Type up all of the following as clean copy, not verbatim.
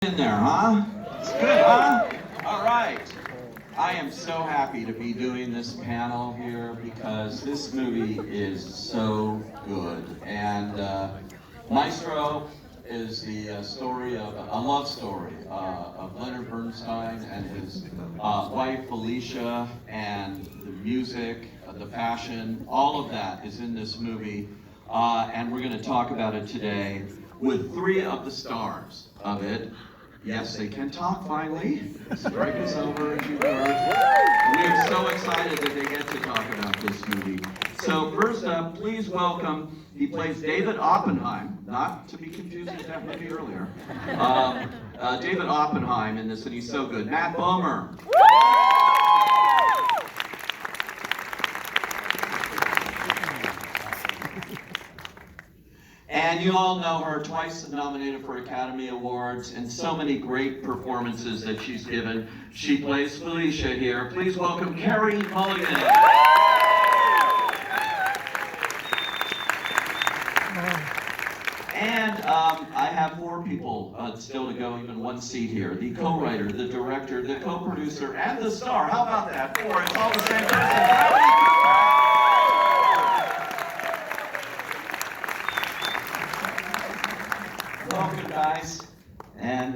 In there, huh? It's good, huh? All right. I am so happy to be doing this panel here because this movie is so good. And Maestro is the story of a love story of Leonard Bernstein and his wife Felicia, and the music, the fashion, all of that is in this movie. And we're going to talk about it today with three of the stars of it. Yes, they can talk finally. Strike is over, as you heard. We are so excited that they get to talk about this movie. So first up, please welcome, he plays David Oppenheim, not to be confused with that movie earlier. David Oppenheim in this, and he's so good. Matt BOMER. And you all know her, twice nominated for Academy Awards, and so many great performances that she's given. She plays Felicia here. Please welcome Carey Mulligan. And I have four people still to go, even one seat here. The co-writer, the director, the co-producer, and the star. How about that? Four, it's all the same person. Welcome, guys, and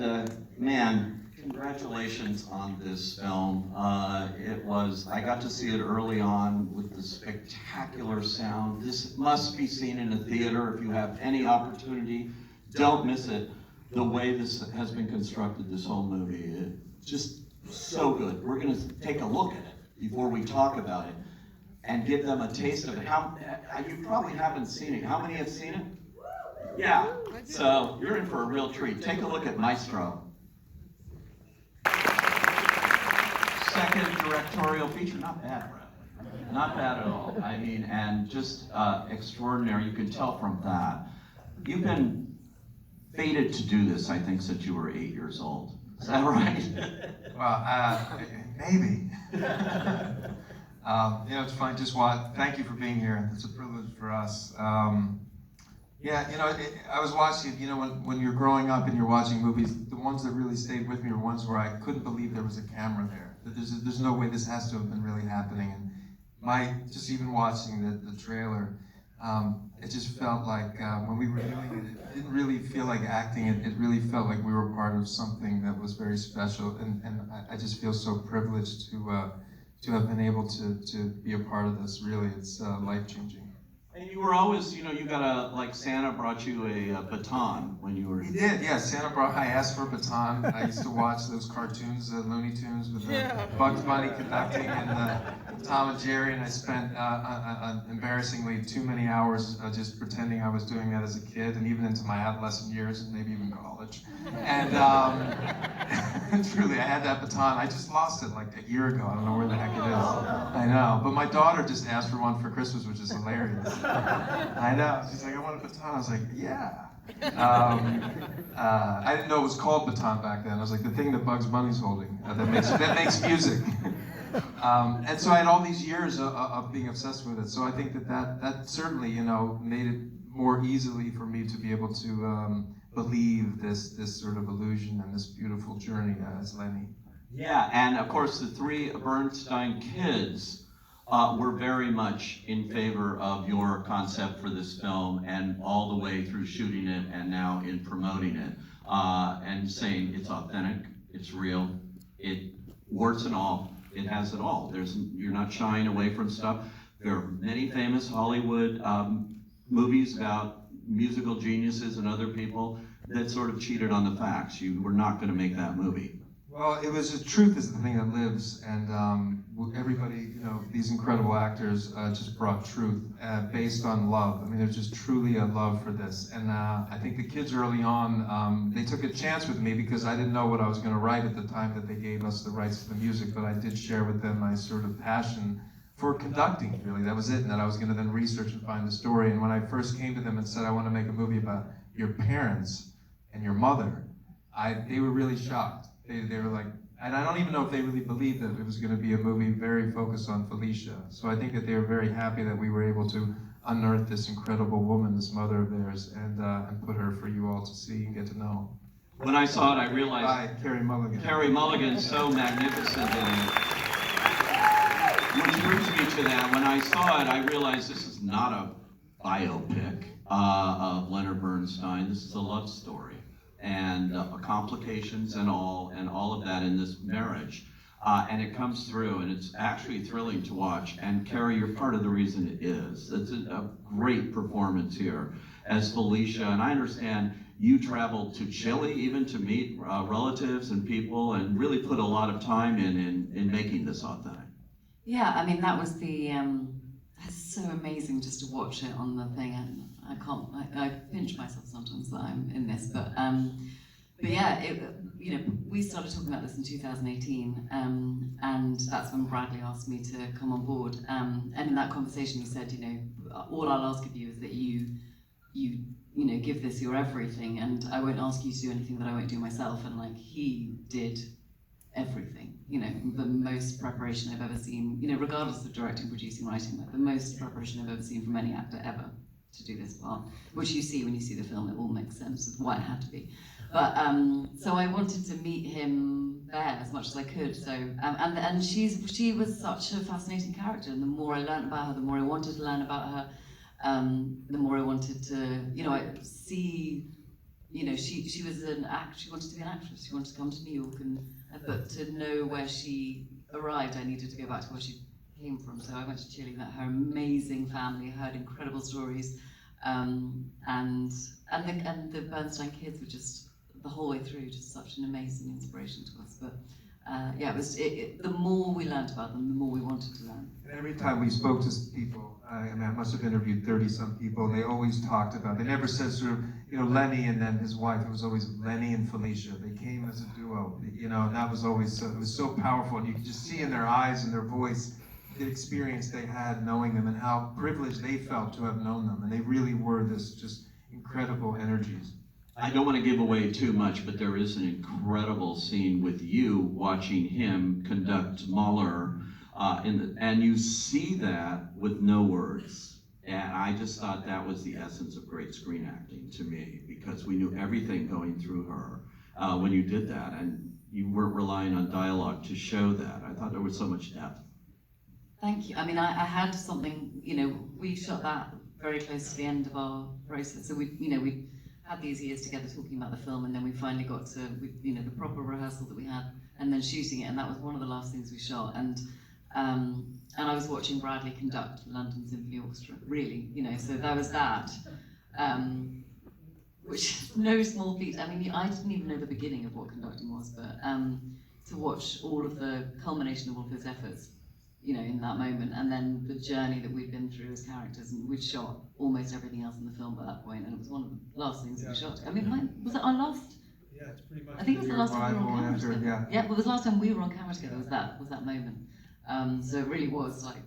man, congratulations on this film. I got to see it early on with the spectacular sound. This must be seen in a theater if you have any opportunity. Don't miss it. The way this has been constructed, this whole movie, it's just so good. We're going to take a look at it before we talk about it and give them a taste of it. You probably haven't seen it. How many have seen it? Yeah, so you're in for a real treat. Take a look at Maestro. Second directorial feature, not bad, Brad. Not bad at all. I mean, and just extraordinary. You can tell from that. You've been fated to do this, I think, since you were 8 years old. Is that right? Well, maybe. It's fun. Thank you for being here. It's a privilege for us. Yeah, I was watching, when you're growing up and you're watching movies, the ones that really stayed with me were ones where I couldn't believe there was a camera there. That there's no way this has to have been really happening. And just even watching the trailer, it just felt like when we were doing it, it didn't really feel like acting. It really felt like we were part of something that was very special. And I just feel so privileged to have been able to be a part of this. Really, it's life-changing. And you were always, you got Santa brought you a baton when you were... He did, yeah. I asked for a baton. I used to watch those cartoons, Looney Tunes, with Bugs Bunny conducting and Tom and Jerry, and I spent embarrassingly too many hours just pretending I was doing that as a kid, and even into my adolescent years, and maybe even college. And truly, I had that baton. I just lost it like a year ago. I don't know where the heck it is. I know. But my daughter just asked for one for Christmas, which is hilarious. I know. She's like, I want a baton. I was like, yeah. I didn't know it was called baton back then. I was like, the thing that Bugs Bunny's holding that makes music. And so I had all these years of being obsessed with it. So I think that certainly, made it more easily for me to be able to believe this sort of illusion and this beautiful journey as Lenny. Yeah, and of course the three Bernstein kids were very much in favor of your concept for this film, and all the way through shooting it and now in promoting it, and saying it's authentic, it's real, it warts and all, it has it all. You're not shying away from stuff. There are many famous Hollywood movies about musical geniuses and other people that sort of cheated on the facts. You were not going to make that movie. Well, it was the truth is the thing that lives, and everybody, these incredible actors just brought truth based on love. I mean, there's just truly a love for this, and I think the kids early on, they took a chance with me because I didn't know what I was going to write at the time that they gave us the rights to the music, but I did share with them my sort of passion for conducting, really. That was it, and that I was going to then research and find the story. And when I first came to them and said, I want to make a movie about your parents and your mother, they were really shocked. They were like, and I don't even know if they really believed that it was going to be a movie very focused on Felicia. So I think that they were very happy that we were able to unearth this incredible woman, this mother of theirs, and put her for you all to see and get to know. When I saw it, I realized By Carey Mulligan. Carey Mulligan's so magnificent in it. Which brings me to that. When I saw it, I realized this is not a biopic of Leonard Bernstein. This is a love story, and complications and all of that in this marriage. And it comes through, and it's actually thrilling to watch. And Carey, you're part of the reason it is. It's a great performance here as Felicia. And I understand you traveled to Chile even to meet relatives and people, and really put a lot of time in making this authentic. Yeah, I mean, that was the, it's so amazing just to watch it on the thing, and I pinch myself sometimes that I'm in this, but yeah, we started talking about this in 2018, and that's when Bradley asked me to come on board, and in that conversation he said, all I'll ask of you is that you give this your everything, and I won't ask you to do anything that I won't do myself, and like, he did everything, the most preparation I've ever seen, regardless of directing, producing, writing, like the most preparation I've ever seen from any actor ever to do this part, which you see when you see the film. It all makes sense of why it had to be. But so I wanted to meet him there as much as I could. So and she was such a fascinating character, and the more I learned about her, the more I wanted to learn about her, the more I wanted to, see. She was an act. She wanted to be an actress. She wanted to come to New York, but to know where she arrived, I needed to go back to where she came from. So I went to Chile, met her amazing family, heard incredible stories, and the Bernstein kids were just the whole way through just such an amazing inspiration to us. But yeah, it was the more we learned about them, the more we wanted to learn. And every time we spoke to people, I must have interviewed 30-some people, and they always talked about, they never said sort of, Lenny and then his wife. It was always Lenny and Felicia. They came as a duo, and that was always so, it was so powerful. And you could just see in their eyes and their voice the experience they had knowing them and how privileged they felt to have known them. And they really were this just incredible energies. I don't want to give away too much, but there is an incredible scene with you watching him conduct Mahler, and you see that with no words. And I just thought that was the essence of great screen acting to me, because we knew everything going through her when you did that, and you weren't relying on dialogue to show that. I thought there was so much depth. Thank you. I mean, I had something, we shot that very close to the end of our process. So we had these years together talking about the film, and then we finally got to, the proper rehearsal that we had, and then shooting it, and that was one of the last things we shot. And I was watching Bradley conduct London Symphony Orchestra, really, so there was that, which is no small feat. I mean, I didn't even know the beginning of what conducting was, but to watch all of the culmination of all of his efforts, in that moment, and then the journey that we'd been through as characters, and we'd shot almost everything else in the film by that point, and it was one of the last things that we shot. I mean, was it our last? Yeah, it's pretty much. I think it was the last time we were on camera after, together. Yeah, well, the last time we were on camera together was that moment. So it really was like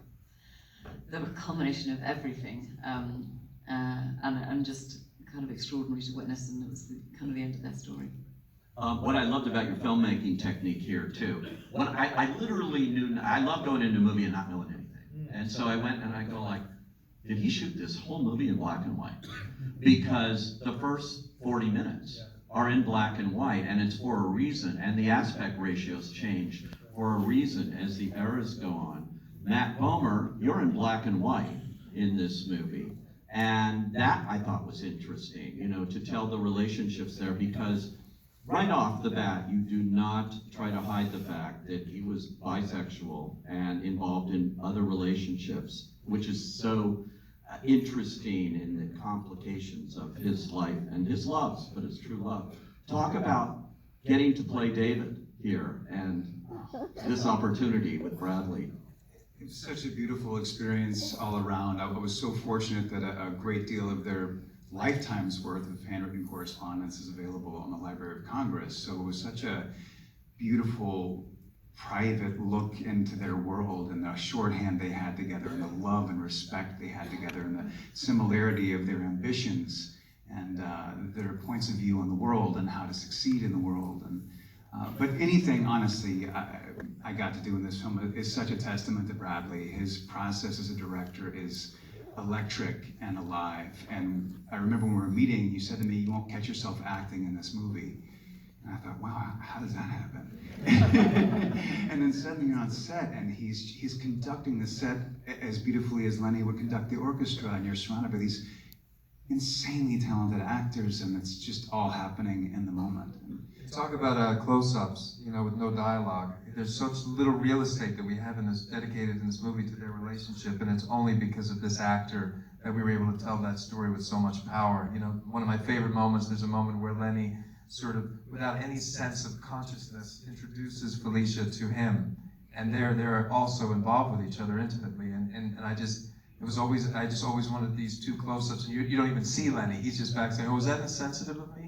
the culmination of everything, and just kind of extraordinary to witness, and it was kind of the end of their story. What I loved about your filmmaking technique here too, when I literally knew, I love going into a movie and not knowing anything. And so I went and I go like, did he shoot this whole movie in black and white? Because the first 40 minutes are in black and white, and it's for a reason, and the aspect ratios change for a reason as the eras go on. Matt Bomer, you're in black and white in this movie. And that I thought was interesting, to tell the relationships there, because right off the bat, you do not try to hide the fact that he was bisexual and involved in other relationships, which is so interesting in the complications of his life and his loves, but his true love. Talk about getting to play David here and this opportunity with Bradley. It was such a beautiful experience all around. I was so fortunate that a great deal of their lifetime's worth of handwritten correspondence is available on the Library of Congress. So it was such a beautiful, private look into their world, and the shorthand they had together, and the love and respect they had together, and the similarity of their ambitions and their points of view on the world and how to succeed in the world. And but anything, honestly, I got to do in this film is such a testament to Bradley. His process as a director is electric and alive. And I remember when we were meeting, you said to me, you won't catch yourself acting in this movie. And I thought, wow, how does that happen? And then suddenly you're on set, and he's conducting the set as beautifully as Lenny would conduct the orchestra, and you're surrounded by these insanely talented actors, and it's just all happening in the moment. Talk about close-ups, you know, with no dialogue. There's such little real estate that we have dedicated in this movie to their relationship, and it's only because of this actor that we were able to tell that story with so much power. You know, one of my favorite moments, there's a moment where Lenny sort of, without any sense of consciousness, introduces Felicia to him, and they're also involved with each other intimately, and I just always wanted these two close-ups, and you don't even see Lenny. He's just back saying, "Oh, was that insensitive of me?"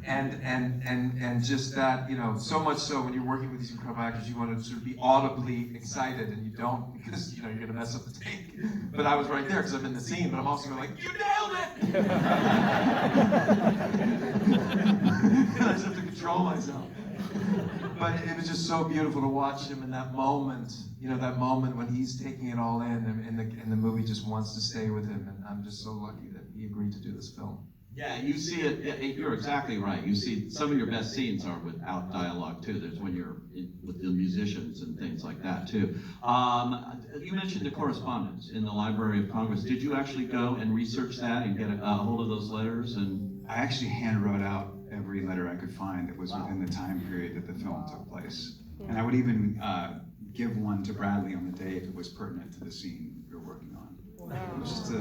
And just that, you know, so much so when you're working with these incredible actors, you want to sort of be audibly excited, and you don't, because you know you're gonna mess up the take. But I was right there because I'm in the scene, but I'm also going like, "You nailed it!" And I just have to control myself. But it was just so beautiful to watch him in that moment, you know, that moment when he's taking it all in, and the movie just wants to stay with him, and I'm just so lucky that he agreed to do this film. Yeah, you see it, you're exactly right. You see some of your best scenes are without dialogue too. There's when you're with the musicians and things like that too. You mentioned the correspondence in the Library of Congress. Did you actually go and research that and get a hold of those letters? And I actually hand wrote out every letter I could find that was within the time period that the film took place. And I would even give one to Bradley on the day if it was pertinent to the scene we were working on. It was just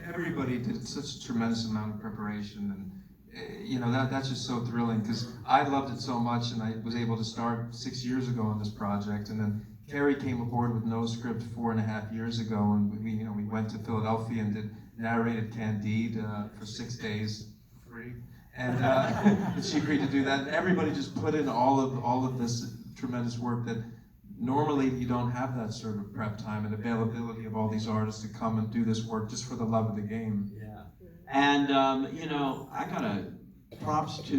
everybody did such a tremendous amount of preparation, and you know that's just so thrilling because I loved it so much, and I was able to start 6 years ago on this project, and then Carey came aboard with no script 4.5 years ago, and we went to Philadelphia and narrated Candide for 6 days for free, and she agreed to do that. And everybody just put in all of this tremendous work that normally you don't have that sort of prep time and availability of all these artists to come and do this work just for the love of the game. yeah, and you know, I got props to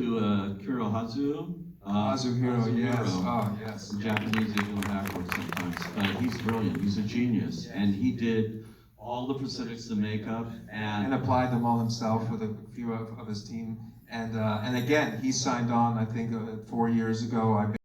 Kurohazu. Kazuhiro, yes. Oh, yes. Japanese, they go backwards sometimes, but he's brilliant. He's a genius, and he did all the prosthetics, the makeup, and applied them all himself with a few of his team. And again, he signed on, I think, 4 years ago.